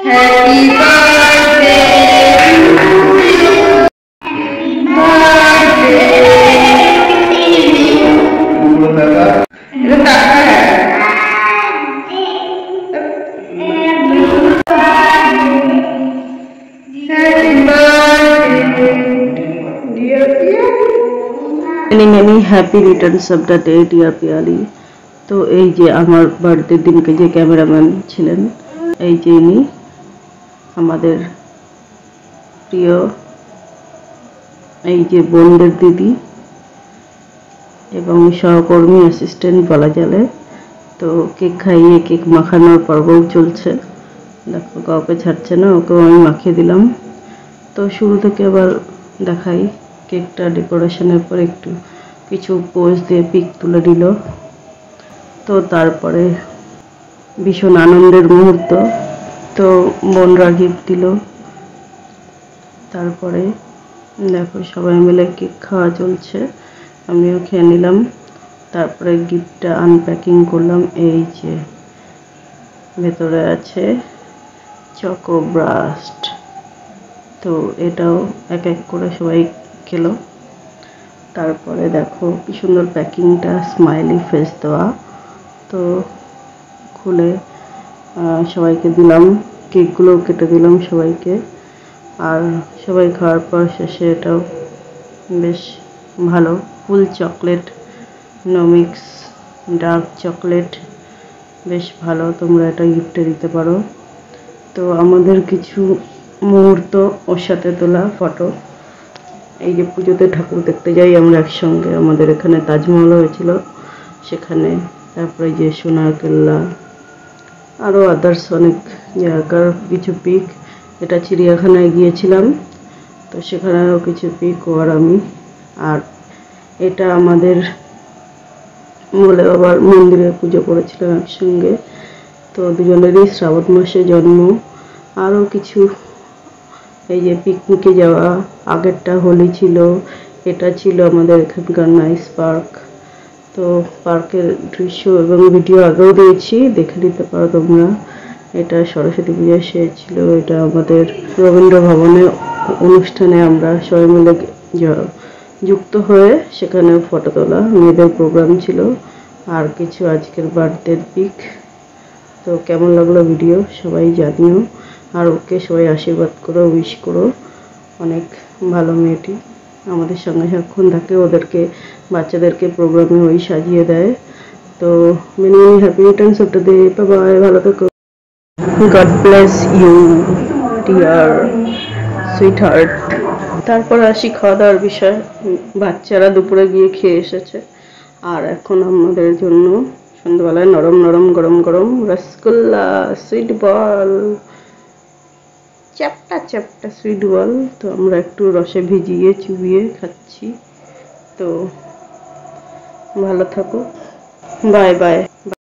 Happy birthday এটা টাকা many happy returns of the day dear Piali। তো এই যে আমার বার্থডে দিনকে যে ক্যামেরাম্যান ছিলেন এই যে ইনি আমাদের প্রিয় এই যে বোনদের দিদি এবং সহকর্মী অ্যাসিস্ট্যান্ট বলা চলে। তো কেক খাইয়ে কেক মাখানোর পর্বও চলছে, দেখো কাউকে ছাড়ছে না, ওকেও আমি মাখিয়ে দিলাম। তো শুরু থেকে আবার দেখাই কেকটা ডেকোরেশনের পর একটু কিছু পোজ দিয়ে পিক তুলে দিল। তো তারপরে ভীষণ আনন্দের মুহূর্ত, তো বোনরা গিফট দিল। তারপরে দেখো সবাই মিলে কেক খাওয়া চলছে, আমিও খেয়ে নিলাম। তারপরে গিফটটা আনপ্যাকিং করলাম। এই যে ভেতরে আছে চকো ব্রাস্ট, তো এটাও এক এক করে সবাই খেলো। তারপরে দেখো কি সুন্দর প্যাকিংটা, স্মাইলি ফেস দেওয়া। তো খুলে সবাইকে দিলাম, কেকগুলো কেটে দিলাম সবাইকে। আর সবাই খাওয়ার পর শেষে এটাও বেশ ভালো, full chocolate, no mix dark chocolate, বেশ ভালো, তোমরা এটা গিফটে দিতে পারো। তো আমাদের কিছু মুহূর্ত ওর সাথে তোলা ফটো, এই যে পুজোতে ঠাকুর দেখতে যাই আমরা একসঙ্গে, আমাদের এখানে তাজমহল হয়েছিল সেখানে। তারপরে যে সোনার কেল্লা, আরও আদার্স অনেক জায়গার কিছু পিক। এটা চিড়িয়াখানায় গিয়েছিলাম, তো সেখানেও কিছু পিক আর আমি। আর এটা আমাদের বলে বাবার মন্দিরে পুজো করেছিলাম একসঙ্গে, তো দুজনেরই শ্রাবণ মাসে জন্ম। আরও কিছু এই যে পিকনিকে যাওয়া, আগেরটা হোলি ছিল, এটা ছিল আমাদের এখানকার নাইস পার্ক। তো পার্কের দৃশ্য এবং ভিডিও আগেও দিয়েছি, দেখে নিতে পারো তোমরা। এটা সরস্বতী পূজায় ছিল, এটা আমাদের রবীন্দ্র ভবনে অনুষ্ঠানে আমরা সবাই মিলে যুক্ত হয়ে সেখানে ফটো তোলা, মেয়েদের প্রোগ্রাম ছিল। আর কিছু আজকের বার্থডের পিক। তো কেমন লাগলো ভিডিও সবাই জানিও, আর ওকে সবাই আশীর্বাদ করো, উইশ করো। অনেক ভালো মেয়েটি, আমাদের সঙ্গে সারাক্ষণ থাকে, ওদেরকে বাচ্চাদেরকে প্রোগ্রামে ওই সাজিয়ে দেয়। তো many many happy returns of the day, bye, ভালো থেকো। God bless you dear sweetheart. তারপর আসি খাওয়া দাওয়ার বিষয়। বাচ্চারা দুপুরে গিয়ে খেয়ে এসেছে, আর এখন আমাদের জন্য সন্ধ্যাবেলায় নরম নরম গরম গরম রসগোল্লা, সুইট বল, চ্যাপটা চ্যাপটা সুইট বল। তো আমরা একটু রসে ভিজিয়ে চুবিয়ে খাচ্ছি। তো ভালো থাকো, বাই বাই।